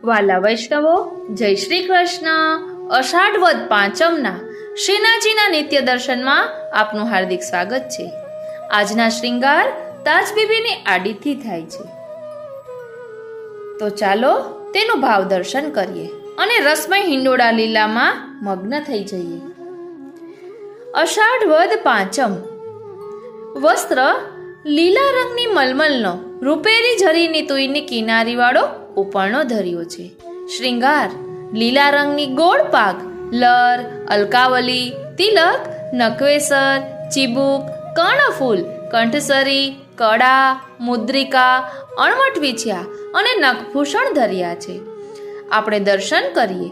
વાલા વૈષ્ણવો, જય શ્રી કૃષ્ણ. અષાઢ વદ પાંચમના શ્રીનાથજીના નિત્ય દર્શનમાં આપનું હાર્દિક સ્વાગત છે. આજના શ્રૃંગાર તાજબીબીની આડીથી થાય છે, તો ચાલો તેનું ભાવ દર્શન કરીએ અને રસમય હિંડોળા લીલામાં મગ્ન થઈ જઈએ. અષાઢ વદ પાંચમ. વસ્ત્ર લીલા રંગની મલમલનો રૂપેરી ઝરીની તુઈની કિનારી વાળો ઉપરણો ધર્યો છે. શ્રૃંગાર લીલા રંગની ગોળ પાક, લર, અલકાવલી, તિલક, નકવેસર, ચીબુક, કર્ણફૂલ, કંઠસરી, કડા, મુદ્રિકા, અણવટ વીછ્યા અને નખભૂષણ ધર્યા છે. આપણે દર્શન કરીએ.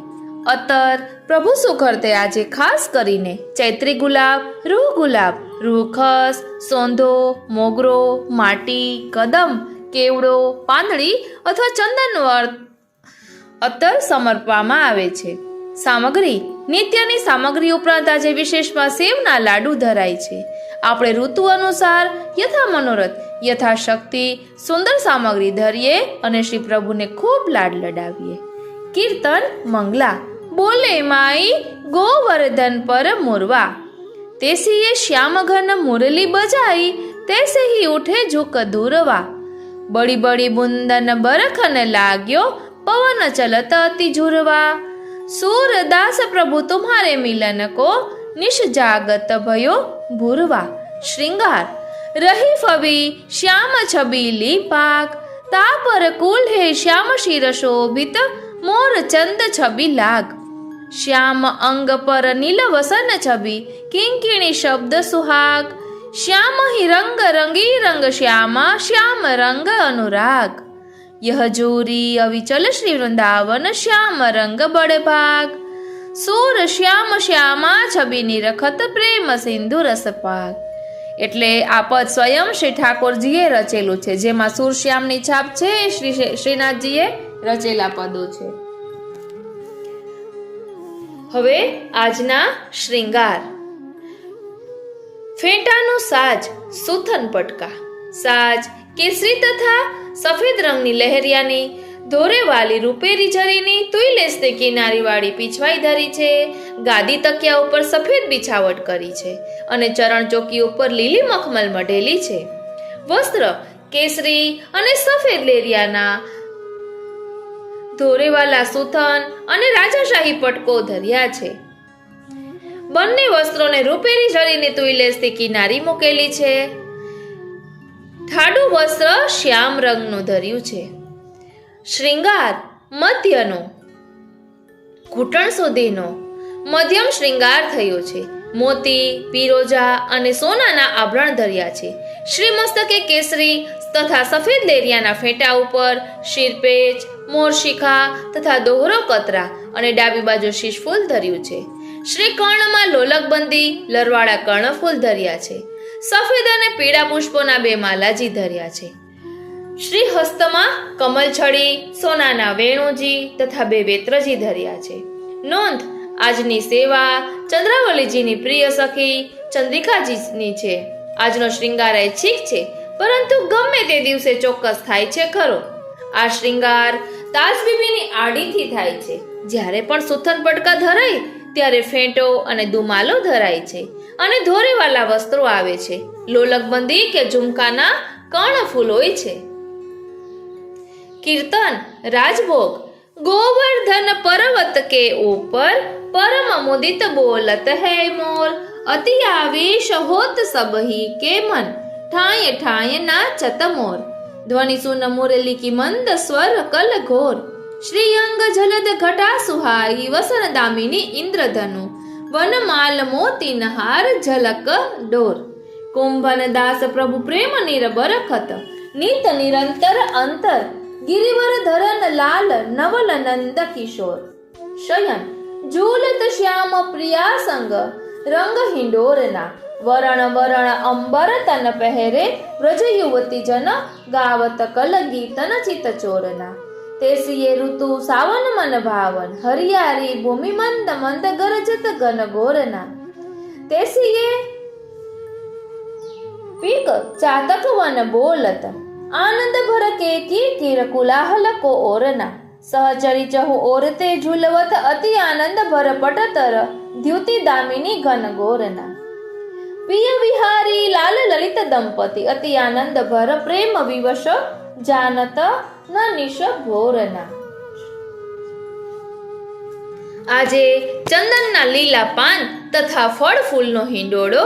અત્તર પ્રભુ સુખર્તે આજે ખાસ કરીને ચૈત્રી ગુલાબ, રૂહ ખસ, સોંધો, મોગરો, માટી, કદમ, કેવડો, પાંદડી અથવા ચંદન અત્તર સમર્પવામાં આવે છે. સામગ્રી નિત્યની સામગ્રી ઉપરાંત આજે વિશેષમાં સેવના લાડુ ધરાય છે. આપણે ઋતુ અનુસાર યથા મનોરથ યથાશક્તિ સુંદર સામગ્રી ધરીએ અને શ્રી પ્રભુને ખૂબ લાડ લડાવીએ. કીર્તન મંગલા. બોલે માઈ ગોવર્ધન પર મુરવા, તેસીએ શ્યામ ઘન મુરલી બજાઈ, તૈસે ही उठे झुक धुरवा. बड़ी बड़ी बुंदन बरखन लाग्यो, पवन चलत अति झुरवा. सूरदास प्रभु तुम्हारे मिलन को, निश जागत भयो भूरवा. श्रृंगार रही फवी श्याम छबीली पाक, तापर कुल है श्याम शिर शोभित, मोर चंद छबी लाग. श्याम अंग पर नील वसन छबी, किंकिणी शब्द सुहाग. श्याम ही रंग रंगी रंग श्यामा, श्याम रंग अनुराग. यह जोरी अविचल श्री वृंदावन, श्याम रंग बड़े भाग. सूर श्याम श्यामा छबी निरखत, प्रेम सिंधु रस पाग. એટલે આ પદ સ્વયં શ્રી ઠાકોરજીએ રચેલું છે, જેમાં સુર શ્યામની છાપ છે. શ્રીનાથજીએ રચેલા પદો છે. હવે આજના શ્રૃંગાર. ફેંટાનો સાજ, સુથન પટકા. સાજ કેસરી તથા સફેદ રંગની લહેરિયાની ધોરેવાલી રૂપેરી ઝરીની તુઈલેસની કિનારી વાળી પીછવાઈ ધરી છે. ગાદી તકિયા ઉપર સફેદ બિછાવટ કરી છે અને ચરણ ચોકી ઉપર લીલી મખમલ મઢેલી છે. વસ્ત્ર કેસરી અને સફેદ લેરિયાના ધોરેવાલા સુથન અને રાજાશાહી પટકો ધર્યા છે. બંને વસ્ત્રોને રૂપેરી ઝરીની તુઈલેસની કિનારી મૂકેલી છે. ઠાડું વસ્ત્ર શ્યામ રંગનું ધર્યું છે. શ્રૃંગાર મધ્યનો, ઘૂંટણ સુધીનો મધ્યમ શ્રૃંગાર થયો છે. મોતી, પીરોજા અને સોનાના આભરણ ધર્યા છે. શ્રી મસ્તકે કેસરી તથા સફેદ લેરિયાના ફેંટા ઉપર શિરપેચ, મોરશિખા તથા દોહરો કતરા અને ડાબી બાજુ શીશફૂલ ધર્યું છે. શ્રી કર્ણમાં લોલકબંધી લરવાળા કર્ણફૂલ ધર્યા છે. સફેદ અને પીળા પુષ્પોના 2 માલાજી ધર્યા છે. શ્રી હસ્તમાં કમલછડી, સોનાના વેણુજી તથા 2 વેત્રજી ધર્યા છે. નોંધ: આજની સેવા ચંદ્રાવલીજીની પ્રિય સખી ચંદ્રિકાજીની છે. આજનો શ્રૃંગાર ઐચ્છિક છે, પરંતુ ગમે તે દિવસે ચોક્કસ થાય છે ખરો. આ શ્રૃંગાર તાજબીબીની આડીથી થાય છે. જ્યારે પણ સુથન પટકા ધરાય ત્યારે ફેંટો અને દુમાલો ધરાય છે અને ધોરેવાલા વસ્ત્રો આવે છે. લોલકબંધી કે ઝુમકાના કર્ણફૂલ હોય છે. कीर्तन राजभोग. गोवर्धन पर्वत के ऊपर परम मुदित बोलत है मोर, अति आवेश होत सब ही के मन, ठाय ठाय नाचत मोर. ध्वनि सुन मुरली की मंद स्वर कल घोर. श्री अंग जलद घटा सुहाई, वसन दामिनी इंद्रधनु, वनमाल मोती नहार झलक डोर. कुंभन दास प्रभु प्रेम निरबर खत, नित निरंतर अंतर, गिरिवर धरन लाल नवल नंद किशोर. शयन झूलत श्याम प्रिया संग, रंग हिंडोरना, वरण वरण अंबर तन पहरे, व्रज युवती जन गावत कल गीतन चित चोरना. तेसिये ऋतु सावन मन भावन, हरियारी भूमि मंद मंद गरजत घन घोरना. तेसिये पीक चातक वन बोलत, आनंद भर के की किर कुलाहल को ओरना. सहचरी चहु ओरते झूलवत अति आनंद भर पटतर द्युति दामिनी घन घोरना। प्रिय विहारी लाल ललित दंपति अति आनंद भर प्रेम विवश जानत न निश भोरना। આજે ચંદનના લીલા પાન તથા ફળ ફૂલનો હિંડોળો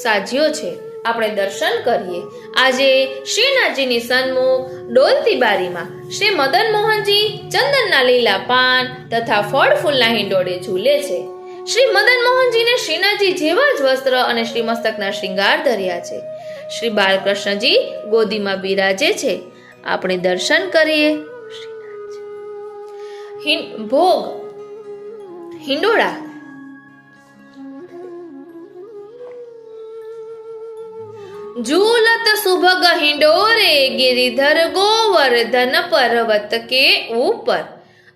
સાજ્યો છે, આપણે દર્શન કરીએ। આજે શ્રીનાથજીની સન્મુખ ડોલતી બારીમાં શ્રી મદન મોહનજી ચંદનના લીલા પાન તથા ફળ ફૂલના હિંડોળે ઝૂલે છે। શ્રી મદન મોહનજીને શ્રીનાથજી જેવા જ વસ્ત્ર અને શ્રી મસ્તકના શ્રૃંગાર ધર્યા છે। શ્રી બાલકૃષ્ણજી ગોદીમાં બિરાજે છે, આપણે દર્શન કરીએ। ભોગ હિંડોળા। झूलत सुभग हिंडोरे गिरिधर गोवर्धन पर्वत के ऊपर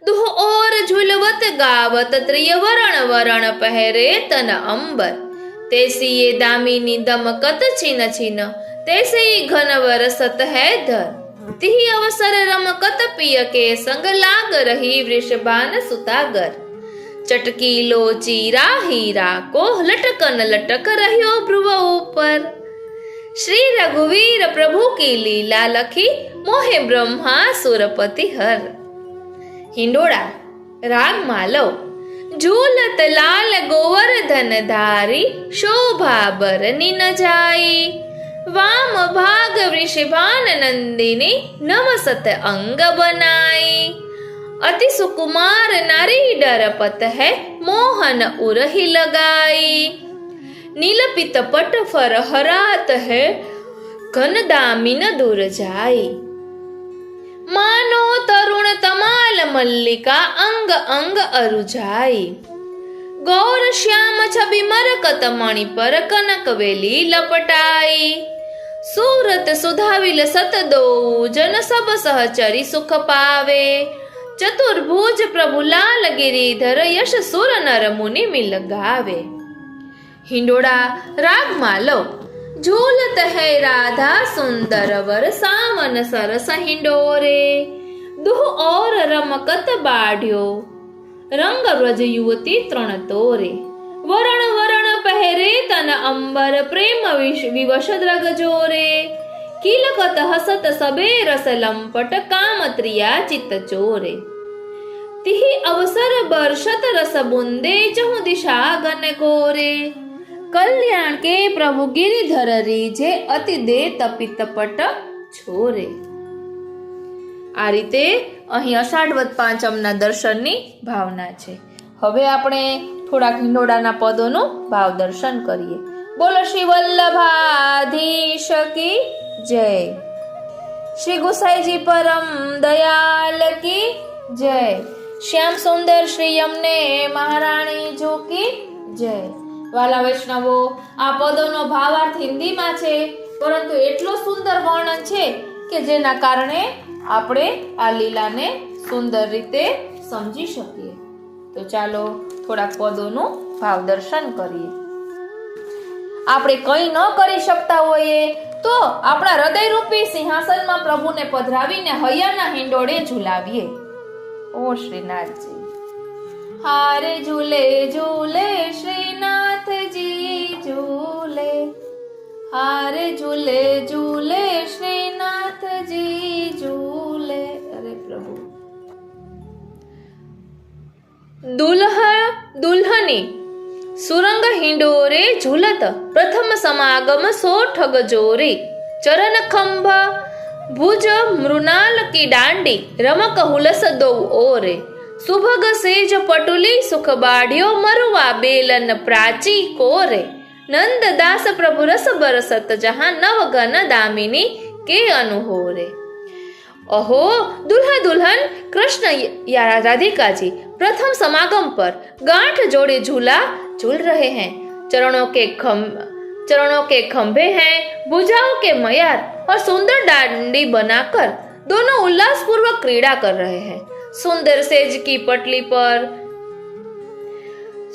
दुह और झूलवत गावत त्रियवरण वरण पहरे तन अंबर तैसी ये दामिनी दमकत छिन छिन तैसे ही घन वरसत है धर तिहि अवसर रमकत पिय के संग लाग रही वृषभान सुतागर चटकी लो चीरा हीरा को लटकन लटक रह्यो भ्रुव ऊपर श्री रघुवीर प्रभु की लीला लखी मोहे ब्रह्मा सुरपति हर। हिंडोळा राग मालव। झूलत लाल गोवर्धन धारी शोभा बरनी न जाई वाम भाग वृषभान नंदिनी नवसत अंग बनाई अति सुकुमार नारी डरपत है मोहन उरही लगाई नीलपित पट फर हरात है घन दामिन दूर जाई मानो तरुण तमाल मल्लिका अंग अंग अरुजाई गौर श्याम छवि मरकत मणि पर कनक वेली लपटाई सूरत सुधाविल सत दो जन सब सहचरी सुख पावे चतुर्भुज प्रभु लाल गिरिधर यश सुर नर मुनि मिल गावे। हिंडोळा राग मालव। झूलत है राधा सुंदर वर सावन सरस हिंडोरे दुह और रमकत बाढ़्यो रंग व्रज युवती तृण तोरे वरण वरण पहरे तन अंबर प्रेम विवश द्रग जोरे किलकत हसत सबे रस लंपट काम त्रिया चित चोरे तिहि अवसर बर्षत रस बुंदे चहु दिशा गन गोरे कल्याण के प्रभु गिरिधर રીજે અતિ દે તપિત પટ છોરે। આ રીતે અહીં અષાઢ વદ પાંચમના દર્શનની ભાવના છે। હવે આપણે થોડાક હિંડોળાના પદોનું ભાવ દર્શન કરીએ। બોલો શ્રી વલ્લભાધીશ કી જય, શ્રી ગુસાઈજી પરમ દયાલ की जय, श्याम सुंदर श्री यमने महाराणी जो की जय। વાલા વૈષ્ણવો, આ પદોનો ભાવાર્થ હિન્દીમાં છે, પરંતુ એટલો સુંદર વર્ણન છે કે જેના કારણે આપણે આ લીલાને સુંદર રીતે સમજી શકીએ। તો ચાલો થોડાક પદોનું ભાવ દર્શન કરીએ। આપણે કંઈ ન કરી શકતા હોઈએ તો આપણા હૃદયરૂપી સિંહાસનમાં પ્રભુને પધરાવીને હૈયાના હિંડોળે ઝુલાવીએ। ઓ શ્રીનાથજી। हारे झूले झूले श्रीनाथ जी झूले, हारे झूले झूले श्रीनाथ जी झूले। अरे प्रभु। दुल्हा दुल्हनी सुरंग हिंडोरे झूलत प्रथम समागम सो ठग जोरे चरण खंभा भुज मृणाल की डांडी रमक हुलस दो ओरे सुभग सेज पटुली सुख बाढ़ियो मरुआ बेलन प्राची कोरे नंद दास प्रभु रस बरसत जहां नवगन दामिनी के अनुहोरे। अहो दुल्हा दुल्हन कृष्ण या राधिका जी प्रथम समागम पर गांठ जोड़े झूला झूल रहे हैं। चरणों के खंभे हैं, भुजाओं के मयार और सुंदर डांडी बनाकर दोनों उल्लास पूर्वक क्रीड़ा कर रहे हैं। सुंदर सेज की पटली पर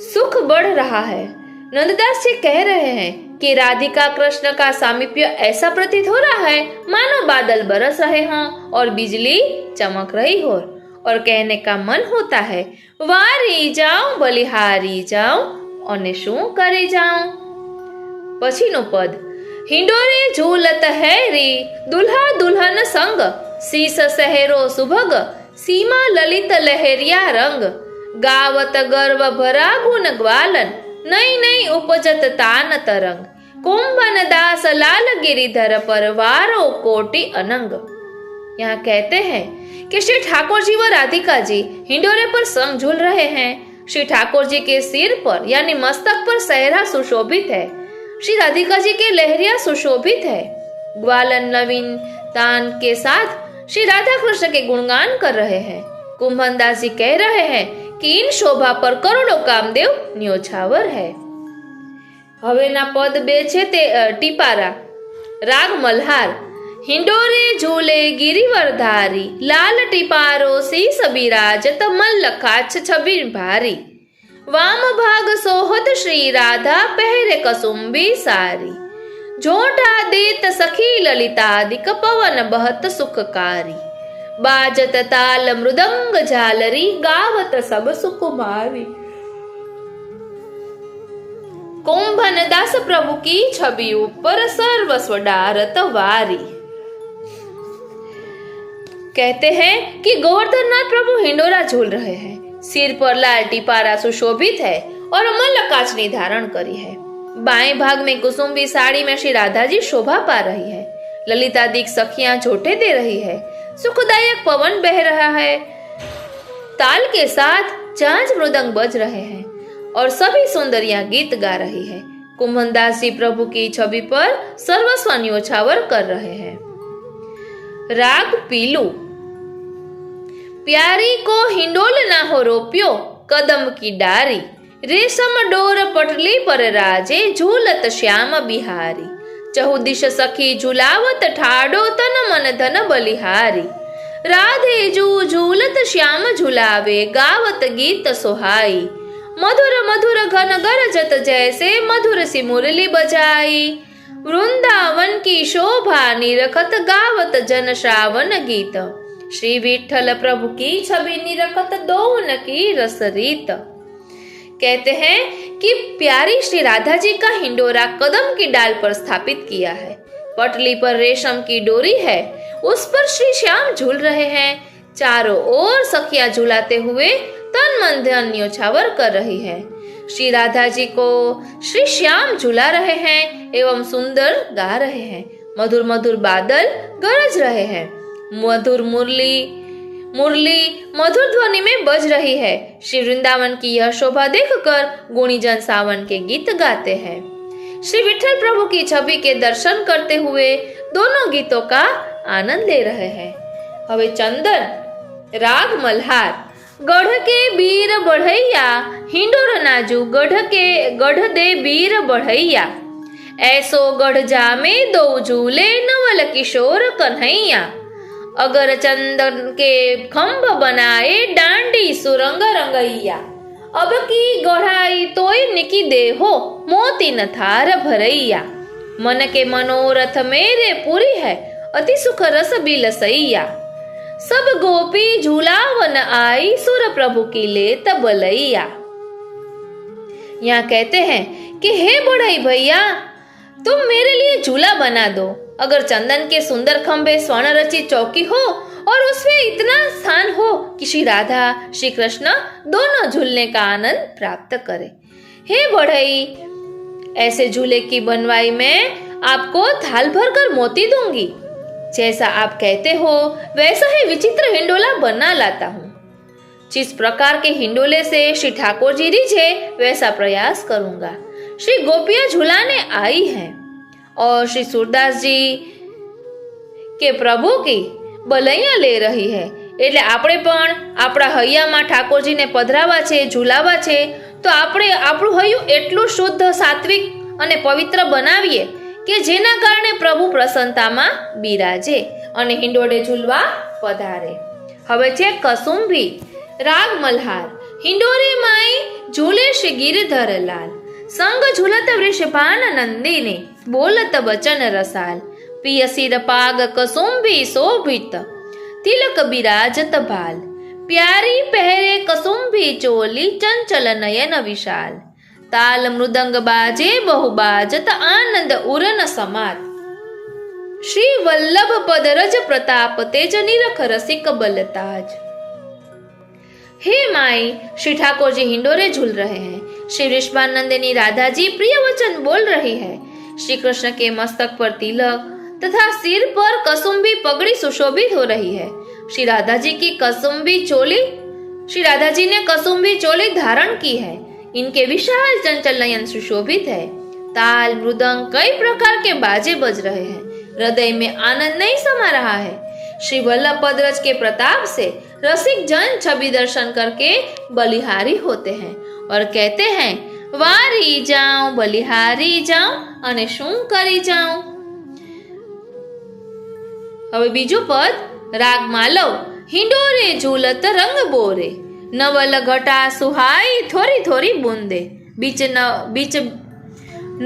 सुख बढ़ रहा है। नंददास जी कह रहे हैं कि राधिका कृष्ण का सामीप्य ऐसा प्रतीत हो रहा है मानो बादल बरस रहे हों और बिजली चमक रही हो और कहने का मन होता है वारी जाऊं बलिहारी जाऊं અને શું કરી જાઉં. પછીનું પદ હિંડોરે ઝૂલત હેરી દુલ્હા દુલ્હન સંગ શીશ સહેરો સુભગ સીમા લલિત લહેરિયા રંગ ગાવત ગર્વ ભરા ગુણ ગ્વાલન નઈ નઈ ઉપજત તાન તરંગ कुंभन दास लाल गिरिधर पर वारो कोटि अनंग. यहाँ कहते हैं कि श्री ठाकुर जी व राधिका जी हिंडोरे पर संग झूल रहे हैं. श्री ठाकुर जी के सिर पर यानी मस्तक पर सहरा सुशोभित है. श्री राधिका जी के लहरिया सुशोभित है. ग्वालन नवीन तान के साथ श्री राधा कृष्ण के गुणगान कर रहे हैं. कुंभन दास जी कह रहे हैं कि इन शोभा पर करोड़ों कामदेव न्योछावर है. હવેના પદ બે છે તે ટીપારા. રાગ મલ્હાર. હિંડોરે ઝૂલે ગિરિવરધારી લાલ ટીપારો શીસ બિરાજત મલ્લખાછ છબી ભારી વામ ભાગ સોહત શ્રી રાધા પહેરે કસુંબી સારી જોટા દેત સખી લલિતાદિક પવન બહત સુખકારી બાજત તાલ મૃદંગ ઝાલરી ગાવત સબ સુકુમારી. कुंभन दास प्रभु की छवि ऊपर सर्वस्व डारत वारी. कहते हैं कि गोवर्धननाथ प्रभु हिंडोरा झूल रहे हैं. सिर पर लाल टिपारा सुशोभित है और मल्लकाचनी धारण करी है. बाएं भाग में कुसुम्बी साड़ी में श्री राधा जी शोभा पा रही है. ललितादिक सखियां झोटे दे रही है. सुखदायक पवन बह रहा है. ताल के साथ झांझ मृदंग बज रहे हैं और सभी सुंदरियां गीत गा रही है. कुंभनदास जी प्रभु की छवि पर सर्वस्व न्योछावर कर रहे हैं. राग पीलू. प्यारी को हिंडोल ना हो रोप्यो कदम की डारी रेशम डोर पटली पर राजे झूलत श्याम बिहारी चहुदिश सखी झुलावत ठाडो तन मन धन बलिहारी राधे जू झूलत श्याम झुलावे गावत गीत सोहाई मधुर मधुर घन गरजत जैसे मधुर सी मुरली बजाई वृंदावन की शोभा निरखत गावत जन श्रावण गीत श्री विठल प्रभु की छवि निरखत दोन की रस रीत. कहते हैं कि प्यारी श्री राधा जी का हिंडोरा कदम की डाल पर स्थापित किया है. पटली पर रेशम की डोरी है, उस पर श्री श्याम झूल रहे हैं. चारों ओर सखियां झूलाते हुए तन मन धन न्योछावर कर रही है. श्री राधा जी को श्री श्याम झूला रहे हैं एवं सुंदर गा रहे हैं. मधुर मधुर बादल गरज रहे हैं. मधुर मुरली मधुर ध्वनि में बज रही है. श्री वृंदावन की यह शोभा देखकर गुणीजन सावन के गीत गाते हैं. श्री विठल प्रभु की छवि के दर्शन करते हुए दोनों गीतों का आनंद ले रहे हैं. हवे चंदन. राग मल्हार. गढ़ के बीर बढ़ैया हिंडोर नाजू गढ़ दे बीर बढ़ैया ऐसो गढ़ जामे दो झूले नवल किशोर कन्हैया अगर चंदन के खंभ बनाए डांडी सुरंग रंगैया अब की गढ़ाई तोय निकी देहो मोती न थार भरैया मन के मनोरथ मेरे पूरी है अति सुख रस बिलसैया सब गोपी झूलावन आई सुर प्रभु की लेत बलैया. यहाँ कहते हैं कि हे बढ़ई भैया तुम मेरे लिए झूला बना दो. अगर चंदन के सुंदर खंभे स्वर्ण रचित चौकी हो और उसमें इतना स्थान हो कि श्री राधा श्री कृष्ण दोनों झूलने का आनंद प्राप्त करें. हे बढ़ई ऐसे झूले की बनवाई में आपको थाल भर कर मोती दूंगी. जैसा आप कहते हो वैसा ही विचित्र हिंडोला बना लाता हूँ. जिस प्रकार के हिंडोले से श्री ठाकुर जी रिझे वैसा प्रयास करूंगा. श्री गोपियां झुलाने आई हैं और श्री सूरदास जी के प्रभु की बलैया ले रही है. એટલે આપણે પણ આપણા હૈયામાં ઠાકોરજીને પધરાવા છે, ઝુલાવા છે, તો આપણે આપણું હૈયું એટલું શુદ્ધ, સાત્વિક અને પવિત્ર બનાવીએ કે જેના કારણે પ્રભુ પ્રસન્નતામાં બિરાજે અને હિંડોળે ઝૂલવા પધારે. હવે છે કસુંભી. રાગ મલ્હાર. હિંડોરે માઈ ઝૂલે શ્રી ગિરધર લાલ સંગ ઝૂલત વૃષભાન નંદિને બોલત બચન રસાલ પિય સિર પાગ કસુંભી શોભિત તિલક બિરાજત ભાલ प्यारी पहरे कसुम्भी चोली चंचल नयन विशाल ताल मृदंग बाजे बहु बाजत आनंद उरन समात श्री वल्लभ पदरज प्रताप तेज निरख रसिक बलताज। हे माई, श्री ठाकुर जी हिंडोरे झूल रहे हैं। श्री वृषभानंदिनी राधा जी प्रिय वचन बोल रही है। श्री कृष्ण के मस्तक पर तिलक तथा सिर पर कसुम्भी पगड़ी सुशोभित हो रही है। श्री राधा जी की कसुम्भी चोली, श्री राधा जी ने कसुम्भी चोली धारण की है। इनके विशाल चंचल नयन सुशोभित है। ताल मृदंग कई प्रकार के बाजे बज रहे हैं। हृदय में आनंद नहीं समा रहा है। श्री वल्लभ पदरज के प्रताप से रसिक जन छवि दर्शन करके बलिहारी होते हैं और कहते हैं, वारी जाऊं बलिहारी जाऊं अने शुं करी जाऊं। હવે બીજું પદ રાગ માલવ હિંડોરે ઝૂલત રંગ બોરે નવલ ઘટા સુહાઈ થોરી થોરી બુંદે बीच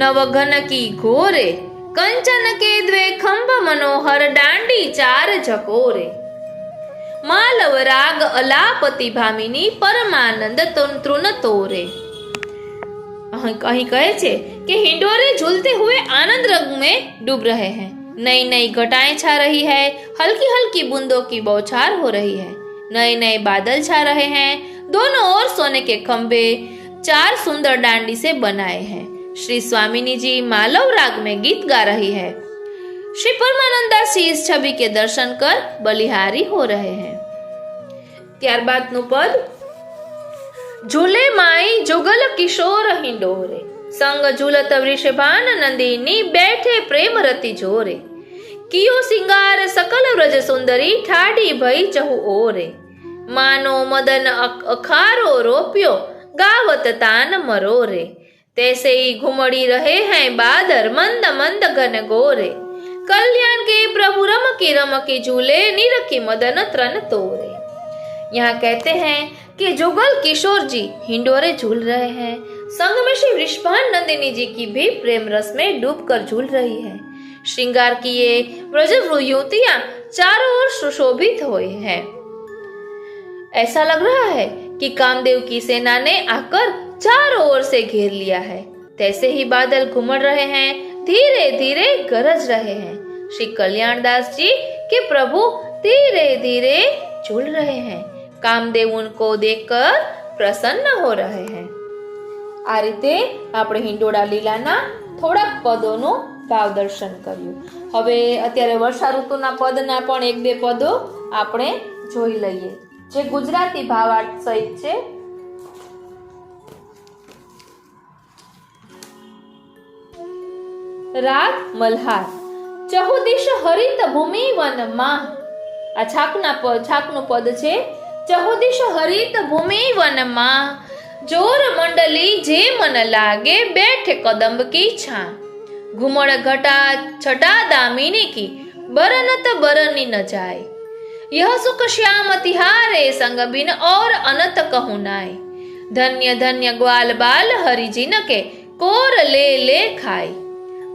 नवघन की घोरे कंचन के द्वे खंभ मनोहर डांडी चार झकोरे मालव राग अलापति भामिनी परमानंद तृण तोरे। અહીં કહે છે કે हिंडोरे झूलते हुए आनंद रंग में डूब रहे हैं। नई नई घटाएं छा रही है, हल्की हल्की बूंदों की बौछार हो रही है। नए नए बादल छा रहे हैं। दोनों ओर सोने के खंभे चार सुंदर डांडी से बनाए हैं। श्री स्वामिनी जी मालव राग में गीत गा रही है। श्री परमानंदास जी इस छवि के दर्शन कर बलिहारी हो रहे हैं। ત્યારબાદ નું પદ झूले माई जुगल किशोर हिंडोरे संग झूलत वृषभान नंदिनी बैठे प्रेम रति जोरे कियो सिंगार सकल व्रज सुंदरी ठाडी भई चहु ओरे मानो मदन अखारो रोप्यो गावत तान मरोरे तैसे ही घुमड़ी रहे हैं बादर मंद मंद घन गोरे कल्याण के प्रभु रम की झूले निरखी मदन त्रन तोरे। यहाँ कहते हैं कि जुगल किशोर जी हिंडोरे झूल रहे हैं। संग में श्री वृषभानंदिनी जी की भी प्रेम रस में डूबकर झूल रही है। श्रृंगार किए व्रज युवतियां चारों ओर सुशोभित हुए हैं। ऐसा लग रहा है कि कामदेव की सेना ने आकर चारों ओर से घेर लिया है। तैसे ही बादल घुमड़ रहे हैं, धीरे धीरे गरज रहे हैं। श्री कल्याणदास जी के प्रभु धीरे धीरे झूल रहे हैं। कामदेव उनको देखकर प्रसन्न हो रहे हैं। आ रीते આપણે હિંડોળા લીલાના થોડાક પદોનું ભાવ દર્શન કર્યું। હવે અત્યારે વર્ષા ઋતુના પદના પણ એક બે પદો આપણે જોઈ લઈએ જે ગુજરાતી ભાવાર્થ સહિત છે। રાગ મલ્હાર ચહુદિશ હરિત ભૂમિ વનમાં આ છાકનું પદ છે। ચહુદિશ હરિત ભૂમિ વનમાં जोर मंडली जे मन लागे बैठे कदम्ब की छा घुमड़ घटा छटा दामिनी की बरनत बरनी न जाए यह सुख श्याम तिहारे संग बिन और अनत कहु नाय धन्य धन्य ग्वाल बाल हरिजिन के कोर ले ले खाए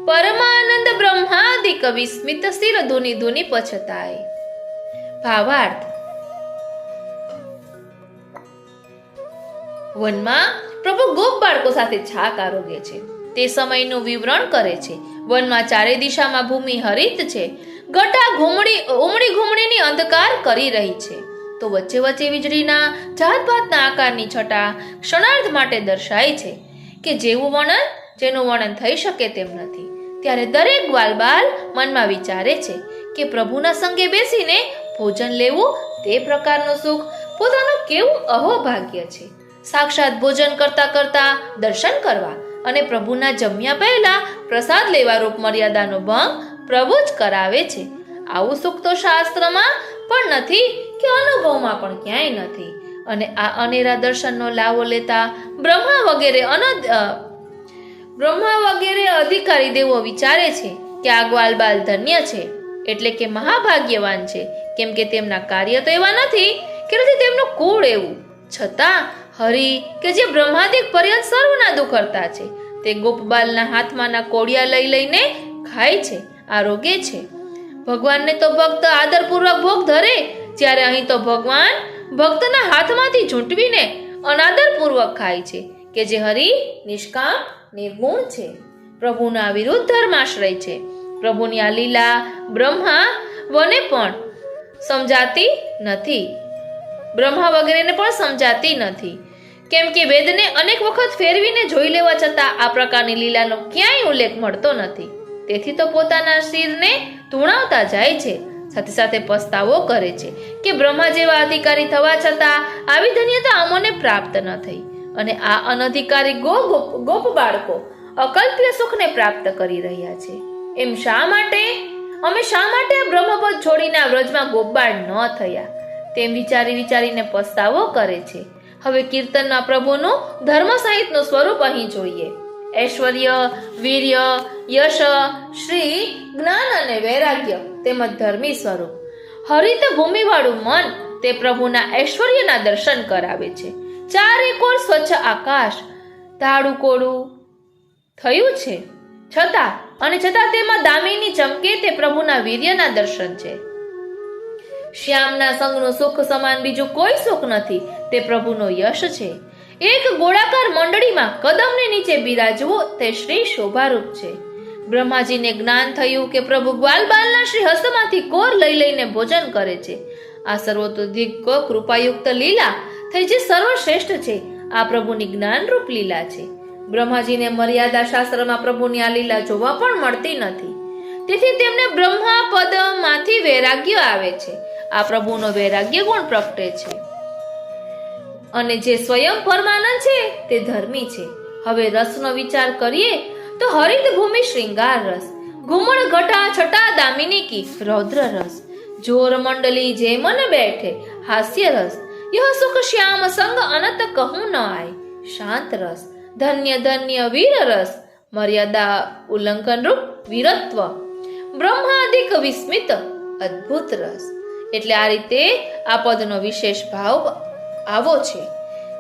परमानंद ब्रह्मादिक विस्मित सिर धुनि धुनि पछताए। भावार्थ વનમાં પ્રભુ ગોપ બાળકો સાથે છાક આરોગે છે। તે સમયનું વિવરણ કરે છે। વનમાં ચારે દિશામાં ભૂમિ હરિત છે। ઘટા ઉમડી ઘુમડીની અંધકાર કરી રહી છે તો વચ્ચે વચ્ચે વીજળીના જાતભાતના આકારની છટા ક્ષણાર્ધ માટે દર્શાય છે કે જેનું વર્ણન થઈ શકે તેમ નથી। ત્યારે દરેક ગ્વાલબાલ મનમાં વિચારે છે કે પ્રભુના સંગે બેસીને ભોજન લેવું તે પ્રકારનું સુખ પોતાનું કેવું અહોભાગ્ય છે। સાક્ષાત ભોજન કરતા કરતા દર્શન કરવા અને પ્રભુના જમ્યા પહેલા પ્રસાદ લેવા રૂપ મર્યાદાનો ભંગ પ્રભુ જ કરાવે છે। આવું સુખ તો શાસ્ત્રમાં પણ નથી કે અનુભવમાં પણ ક્યાંય નથી। અને આ અનેરા દર્શનનો લાવો લેતા બ્રહ્મા વગેરે અધિકારી દેવો વિચારે છે કે આ ગ્વાલબાલ ધન્ય છે એટલે કે મહાભાગ્યવાન છે કેમ કે તેમના કાર્ય તો એવા નથી કે નથી તેમનું કુળ એવું। છતાં હરિ કે જે બ્રહ્માદિક પર્યંત સર્વના દુખરતા છે તે ગોપબાલના હાથમાંના કોડિયા લઈ લઈને ખાય છે, આરોગે છે। ભગવાનને તો ભક્ત આદરપૂર્વક ભોગ ધરે, જ્યારે અહીં તો ભગવાન ભક્તના હાથમાંથી ઝૂંટવીને અનાદરપૂર્વક ખાય છે, કે જે હરિ નિષ્કામ નિર્ગુણ છે, પ્રભુના વિરુદ્ધ ધર્માશ્રય છે. પ્રભુની આ લીલા બ્રહ્મા વને પણ સમજાતી નથી, બ્રહ્મા વગેરેને પણ સમજાતી નથી, કેમ કે વેદને અનેક વખત ફેરવીને જોઈ લેવા છતાં આ પ્રકારની લીલાનો ક્યાંય ઉલ્લેખ મળતો નથી. તેથી તો પોતાના શિરને ધૂણાવતા જાય છે, સાથે સાથે પસ્તાવો કરે છે કે બ્રહ્મા જેવા અધિકારી થવા છતાં આવી ધન્યતા અમોને પ્રાપ્ત ન થઈ, અને આ અનધિકારી ગોપ બાળકો અકલ્પ્ય સુખને પ્રાપ્ત કરી રહ્યા છે. એમ શા માટે અમે બ્રહ્મપદ છોડીને આ વ્રજમાં ગોપબાળ ન થયા, તેમ વિચારીને પસ્તાવો કરે છે. હવે કીર્તનમાં પ્રભુનું ધર્મ સહિતનું સ્વરૂપ અહીં જોઈએ. ઐશ્વર્ય, વીર્ય, યશ, શ્રી, જ્ઞાન અને વૈરાગ્ય તેમજ ધર્મી સ્વરૂપ. હરિત ભૂમિવાળું મન તે પ્રભુના ઐશ્વર્યના દર્શન કરાવે છે. ચારે કોર સ્વચ્છ આકાશ તાડું કોડું થયું છે, છતાં તેમાં દામિની ચમકે તે પ્રભુના વીર્યના દર્શન છે. શ્યામના સંગનું સુખ સમાન બીજું કોઈ સુખ નથી, તે પ્રભુનો યશ છે. એક ગોળાકાર મંડળીમાં કદમને નીચે બિરાજવું તે શ્રી શોભારૂપ છે. બ્રહ્માજીને જ્ઞાન થયું કે પ્રભુ ગ્વાલબાલના શ્રી હસ્તમાંથી કોર લઈને ભોજન કરે છે. આ સર્વતોધિક કૃપાયુક્ત લીલા થઈ જે સર્વશ્રેષ્ઠ છે, આ પ્રભુની જ્ઞાનરૂપ લીલા છે. બ્રહ્માજીને મર્યાદા શાસ્ત્રમાં પ્રભુની આ લીલા જોવા પણ મળતી નથી, તેથી તેમને બ્રહ્મા પદમાંથી વૈરાગ્ય આવે છે. આ પ્રભુનો વૈરાગ્ય ગુણ પ્રગટે છે, અને જે સ્વયં પરમાનંદ છે તે ધર્મી છે. હવે રસનો વિચાર કરીએ તો હરિત ભૂમિ શૃંગાર રસ, ઘુમણ ઘટા છટા દામિની કી રૌદ્ર રસ, જોર મંડલી જે મન બેઠે હાસ્ય રસ, યહ સુખ શ્યામ સંગ અનંત કહું ન આય શાંત રસ, ધન્ય ધન્ય વીર રસ, મર્યાદા ઉલ્લંઘન રૂપ વીરત્વ, બ્રહ્માદિક વિસ્મિત અદ્ભુત રસ. એટલે આ રીતે આ પદનો વિશેષ ભાવ આવો છે.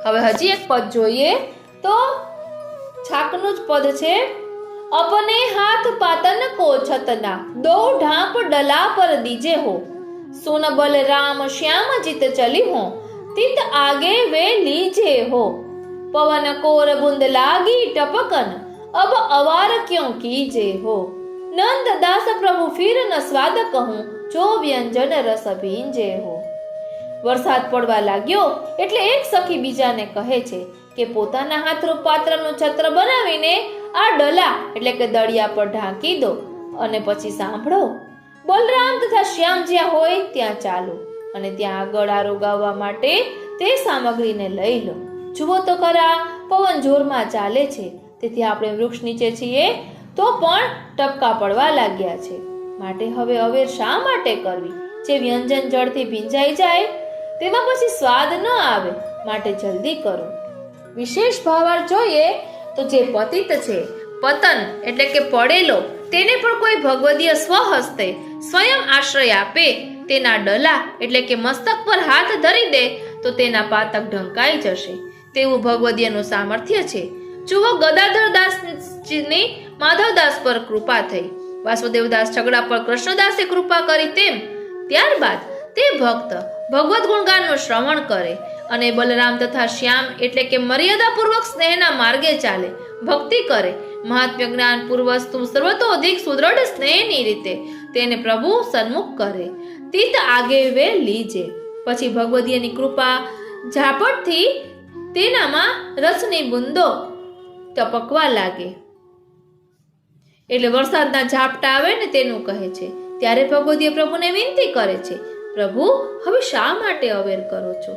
હવે હજી એક પદ જોઈએ તો છાકનું જ પદ છે. અપને હાથ પાતન કો છતના, દો ઢાંપ ડલા પર દીજે હો, સુન બલરામ શ્યામ જીત ચલી હો, તિત આગે વે લીજે હો, પવન કોર બુંદ લાગી ટપકન, અબ અવાર ક્यों कीजे हो, नंद दास प्रभु फिर न स्वाद कहूं, जो व्यंजन रस भींजे हो. વરસાદ પડવા લાગ્યો એટલે એક સખી બીજાને કહે છે કે પોતાના હાથરૂપ પાત્રનું છત્ર બનાવીને આ ડલા એટલે કે દળિયા પર ઢાંકી દો, અને પછી સાંભળો, બલરામ તથા શ્યામ જ્યાં હોય ત્યાં ચાલો, અને ત્યાં આગળ આરોગાવવા માટે તે સામગ્રીને લઈ લો. જુઓ તો ખરા, પવન જોરમાં ચાલે છે, તેથી આપણે વૃક્ષ નીચે છીએ તો પણ ટપકા પડવા લાગ્યા છે. માટે હવે અવેર શા માટે કરવી? જે વ્યંજન જળથી ભીંજાઈ જાય તેમાં પછી સ્વાદ ન આવે, માટે જલ્દી કરો. વિશેષ ભાવાર્થ જોઈએ તો જે પતિત છે, પતન એટલે કે પડેલો, તેને પણ કોઈ ભગવદીય સ્વહસ્તે સ્વયં આશ્રય આપે, તેના ડલા એટલે કે મસ્તક પર હાથ ધરી દે તો તેના પાતક ઢંકાઈ જશે, તેવું ભગવદીયનું સામર્થ્ય છે. જુઓ, ગદાધર દાસની માધવદાસ પર કૃપા થઈ, વાસુદેવદાસ છગડા પર કૃષ્ણદાસે કૃપા કરી, તેમ ત્યારબાદ તે ભક્ત ભગવદ ગુણગાનનું શ્રવણ કરે અને બલરામ તથા શ્યામ એટલે કે મર્યાદાપૂર્વક સ્નેહના માર્ગે ચાલે, ભક્તિ કરે, મહાત્મ્ય જ્ઞાન પૂર્વસ્તુ સર્વતોધિક સુદૃઢ સ્નેહની રીતે તેને પ્રભુ સન્મુખ કરે, તીત આગે વે લીજે. પછી ભગવદીયની કૃપા ઝાપટથી તેનામાં રસની બુંદો ટપકવા લાગે, એટલે વરસાદના ઝાપટા આવે ને તેનું કહે છે. ત્યારે ભગવદીય પ્રભુને વિનંતી કરે છે, પ્રભુ હવે શા માટે અવેર કરો છો?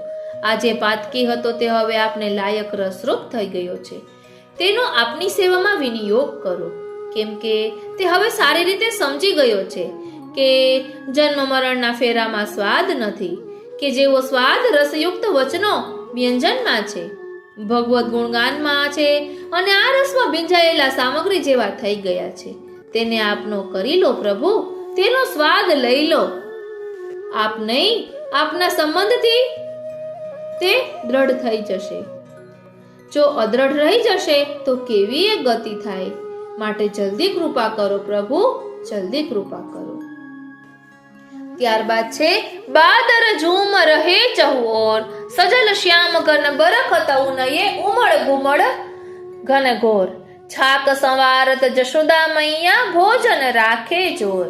આ જે પાતકી હતો તે હવે આપને લાયક રસરૂપ થઈ ગયો છે, તેનો આપની સેવામાં વિનિયોગ કરો, કેમ કે તે હવે સારી રીતે સમજી ગયો છે કે જન્મ મરણના ફેરામાં સ્વાદ નથી, કે જેવો સ્વાદ રસયુક્ત વચનો વ્યંજનમાં છે, ભગવદ ગુણગાનમાં છે, અને આ રસમાં ભીંજાયેલા સામગ્રી જેવા થઈ ગયા છે. તેને આપનો કરી લો પ્રભુ, તેનો સ્વાદ લઈ લો. આપ નહીં, આપના સંબંધથી તે દ્રઢ થઈ જશે. જો અદ્રઢ રહી જશે તો કેવી એ ગતિ થાય? માટે જલ્દી કૃપા કરો પ્રભુ, જલ્દી કૃપા કરો. ત્યારબાદ છે બાદર ઝૂમ રહે ચહુઓર, સજલ શ્યામ ઘન બરખત ઉનયે ઉમળ ઘુમળ ઘન ઘોર, છાક સંવારત જશોદા મૈયા ભોજન રાખે જોર,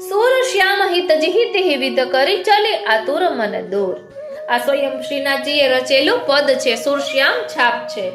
સુર શ્યામ હિત જીહિત વિદ કરી ચલે આતુર મન દોર. આ સ્વયં શ્રીનાથજીએ રચેલું પદ છે, સુરશ્યામ છાપ છે.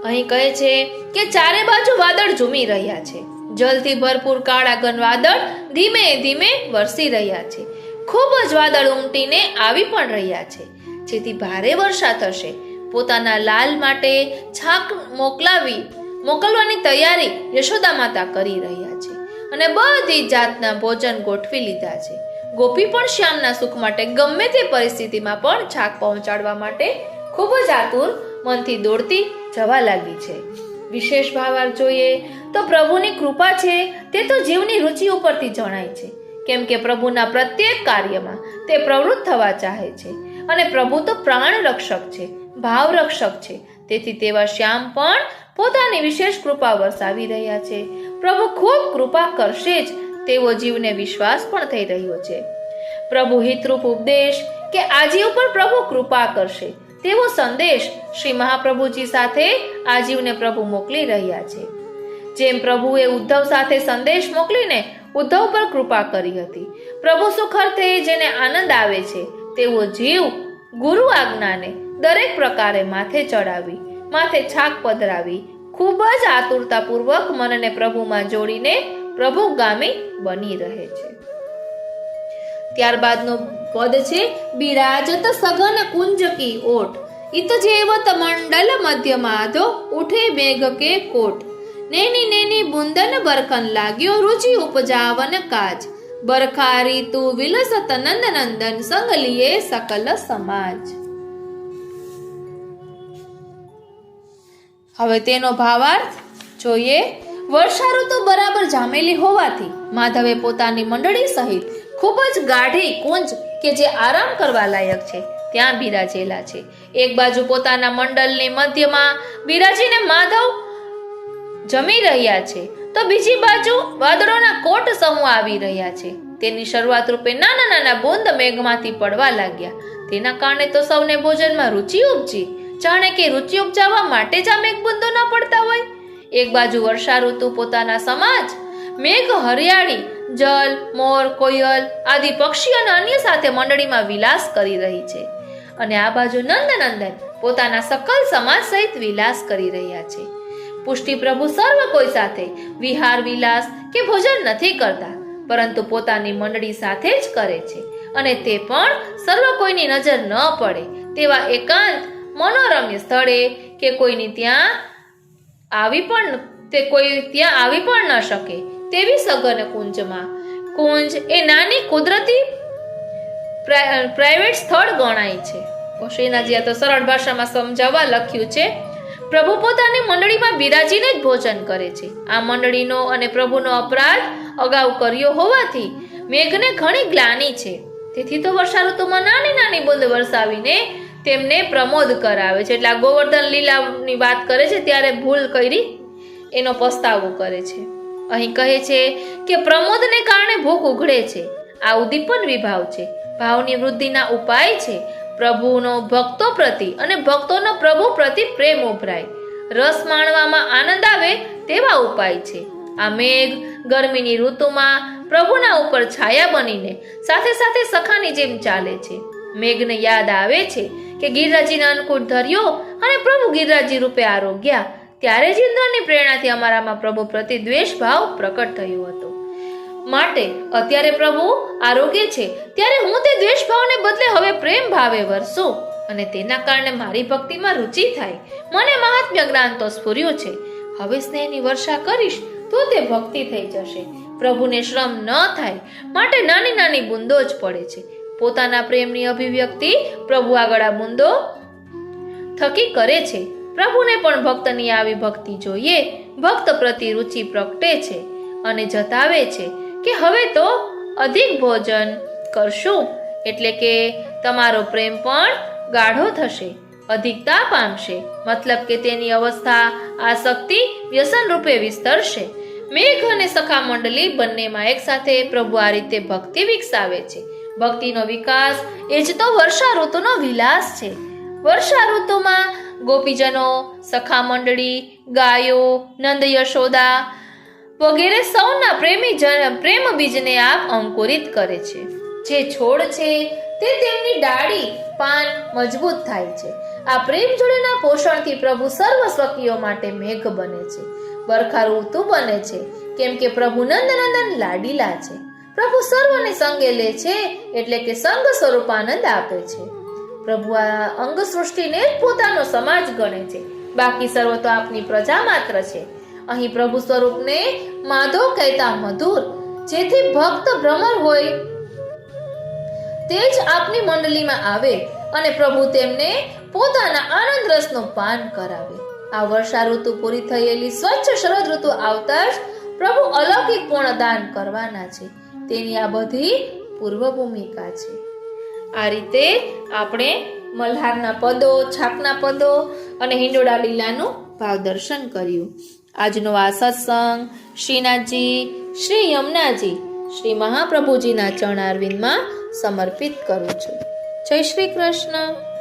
અહીં કહે છે કે ચારે બાજુ વાદળ ઝૂમી રહ્યા છે. જલથી ભરપૂર કાળા ઘન વાદળ ધીમે ધીમે વરસી રહ્યા છે. ખૂબ જ વાદળ ઉમટીને આવી પણ રહ્યા છે, જેથી ભારે વર્ષા થશે. પોતાના લાલ માટે છાક મોકલવાની તૈયારી યશોદા માતા કરી રહ્યા છે અને બધી જાતના ભોજન ગોઠવી લીધા છે. ગોપી પણ શ્યામના સુખ માટે ગમે તે પરિસ્થિતિમાં પણ છાક પહોંચાડવા માટે ખૂબ જ આતુર મનથી દોડતી જવા લાગી છે. વિશેષ ભાવાર્થ જોઈએ તો પ્રભુની કૃપા છે તે તો જીવની રુચિ ઉપરથી જણાય છે, કેમ કે પ્રભુના પ્રત્યેક કાર્યમાં તે પ્રવૃત્ત થવા ચાહે છે અને પ્રભુ તો પ્રાણ રક્ષક છે, ભાવ રક્ષક છે. તેથી તેવા શ્યામ પણ પોતાની વિશેષ કૃપા વરસાવી રહ્યા છે. પ્રભુ ખૂબ કૃપા કરશે જ તેવો જીવને વિશ્વાસ પણ થઈ રહ્યો છે. પ્રભુ હિતરૂપ ઉપદેશ કે આજીવ પર પ્રભુ કૃપા કરશે તેવો સંદેશ શ્રી મહાપ્રભુજી સાથે આજીવને પ્રભુ મોકલી રહ્યા છે. જેમ પ્રભુએ ઉદ્ધવ સાથે સંદેશ મોકલીને ઉદ્ધવ પર કૃપા કરી હતી, પ્રભુ સુખર્થે જેને આનંદ આવે છે તેવો જીવ ગુરુ આજ્ઞાને દરેક પ્રકારે માથે ચડાવી, માથે છાક પધરાવી ખૂબ જ આતુરતાપૂર્વક મનને પ્રભુમાં જોડીને પ્રભુગામી બની રહે છે. ત્યારબાદનું પદ છે બિરાજત સઘન કુંજ કી ઓટ, ઇત જેવત મંડલ મધ્ય માધો ઉઠે મેઘ કે કોટ, નેની નેની બુંદન બરખન લાગ્યો રુચિ ઉપજાવન કાજ, બરખા રીતુ વિલસત નંદ નંદન સંગ લીએ સકલ સમાજ. હવે તેનો ભાવાર્થ જોઈએ. વર્ષા ઋતુ બરાબર જામેલી હોવાથી માધવે પોતાની મંડળી સહિત ખૂબ જ ગાઢી કુંજ કે જે આરામ કરવા લાયક છે ત્યાં બિરાજેલા છે. એક બાજુ પોતાના મંડળની મધ્યમાં બિરાજીને માધવ જમી રહ્યા છે, તો બીજી બાજુ વાદળોના કોટ સમૂહ આવી રહ્યા છે. તેની શરૂઆત રૂપે નાના નાના બુંદ મેઘમાંથી પડવા લાગ્યા. તેના કારણે તો સૌને ભોજનમાં રુચિ ઉપજી, જાણે કે રુચિ ઉપજાવવા માટે જ આ મેઘબુંદો ન પડતા હોય. એક બાજુ વર્ષા ઋતુ પોતાના સમાજ મેઘ હરિયાળી જલ, મોર, કોયલ આદિ પક્ષી અને અન્ય સાથે મંડળીમાં વિલાસ કરી રહી છે, અને આ બાજુ નંદનંદન પોતાના સકલ સમાજ સહિત વિલાસ કરી રહ્યા છે. પુષ્ટિ પ્રભુ સર્વ કોઈ સાથે વિહાર વિલાસ કે ભોજન નથી કરતા, પરંતુ પોતાની મંડળી સાથે જ કરે છે, અને તે પણ સર્વ કોઈની નજર ન પડે તેવા એકાંત મનોરમ્ય સ્થળે કે કોઈની ત્યાં આવી પણ ન શકે તેવી સઘન કુંજમાં. કુંજ એ નાની કુદરતી પ્રાઇવેટ સ્થળ ગણાય છે. શ્રીનાથજી આ તો સરળ ભાષામાં સમજાવવા લખ્યું છે. પ્રભુ પોતાની મંડળીમાં બિરાજીને જ ભોજન કરે છે. આ મંડળીનો અને પ્રભુનો અપરાધ અગાઉ કર્યો હોવાથી મેઘને ઘણી ગ્લાની છે. તેથી તો વર્ષા ઋતુમાં નાની નાની બુંદ વરસાવીને તેમને પ્રમોદ કરાવે છે. એટલે આ ગોવર્ધન લીલાની વાત કરે છે ત્યારે ભૂલ કરી એનો પસ્તાવો કરે છે. અહીં કહે છે કે પ્રમોદને કારણે ભૂખ ઉઘડે છે. આ ઉદ્દીપન વિભાવ છે, ભાવની વૃદ્ધિના ઉપાય છે. પ્રભુનો ભક્તો પ્રતિ અને ભક્તોનો પ્રભુ પ્રતિ પ્રેમ ઉભરાય, રસ માણવામાં આનંદ આવે તેવા ઉપાય છે. આ મેઘ ગરમીની ઋતુમાં પ્રભુના ઉપર છાયા બનીને સાથે સાથે સખાની જેમ ચાલે છે. મેઘને યાદ આવે છે કે ગિરિરાજીના અન્નકૂટ ધર્યો અને પ્રભુ ગિરિરાજી રૂપે આરોગ્યા, ત્યારે જ ઇન્દ્રની પ્રેરણાથી અમારામાં પ્રભુ પ્રતિ દ્વેષ ભાવ પ્રકટ થયો હતો. માટે અત્યારે પ્રભુ આરોગ્ય છે ત્યારે હું તે દ્વેષ ભાવને બદલે હવે પ્રેમ ભાવે વરસું, અને તેના કારણે મારી ભક્તિમાં રુચિ થાય. મને મહાત્મ્ય જ્ઞાન તો સ્ફુર્યું છે. હવે સ્નેહની વર્ષા કરીશ તો તે ભક્તિ થઈ જશે. પ્રભુને શ્રમ ન થાય માટે નાની નાની બુંદો જ પડે છે. પોતાના પ્રેમની અભિવ્યક્તિ પ્રભુ આગળ આ બુંદો થકી કરે છે. પ્રભુને પણ ભક્તની આવી ભક્તિ જોઈએ. ભક્ત પ્રતિ રુચિ પ્રગટે છે અને જતાવે છે કે હવે તો અધિક ભોજન કરશું, એટલે કે તમારો પ્રેમ પણ ગાઢો થશે, અધિકતા પામશે. મતલબ કે તેની અવસ્થા આસક્તિ વ્યસન રૂપે વિસ્તરશે. મેઘ અને સખા મંડળી બંનેમાં એક સાથે પ્રભુ આ રીતે ભક્તિ વિકસાવે છે. ભક્તિનો વિકાસ એ જ તો વર્ષા ઋતુનો વિલાસ છે. વર્ષા ઋતુમાં ગોપીજનો, સખા મંડળી, ગાયો, નંદ યશોદા વગેરે સૌના પ્રેમ બીજને આપ અંકુરિત કરે છે. જે છોડ છે તે તેમની ડાળી પાન મજબૂત થાય છે. આ પ્રેમ જોડેના પોષણથી પ્રભુ સર્વ સ્વકીયો માટે મેઘ બને છે. બરખા ઋતુ બને છે કેમ કે પ્રભુ નંદનંદન લાડીલા છે. પ્રભુ સર્વને સંગે લે છે એટલે કે સંગ સ્વરૂપ આનંદ આપે છે. પ્રભુ આ અંગ સૃષ્ટિને જ પોતાનો સમાજ ગણે છે. બાકી સર્વ તો આપની પ્રજા માત્ર છે. અહીં પ્રભુ સ્વરૂપને માધવ કહેતા મધુર, જેથી ભક્ત ભ્રમર હોય તે જ આપની મંડળીમાં આવે અને પ્રભુ તેમને પોતાના આનંદ રસનું પાન કરાવે. આ વર્ષા ઋતુ પૂરી થયેલી સ્વચ્છ શરદ ઋતુ આવતા જ પ્રભુ અલૌકિક પૂર્ણદાન કરવાના છે. તેની આ બધી પૂર્વ ભૂમિકા છે. આ રીતે આપણે મલ્હારના પદો, છાપના પદો અને હિંડોળા લીલાનું ભાવ દર્શન કર્યું. આજનો આ સત્સંગ શ્રીનાથજી, શ્રી યમુનાજી, શ્રી મહાપ્રભુજીના ચરણારવિંદમાં સમર્પિત કરું છું. જય શ્રી કૃષ્ણ.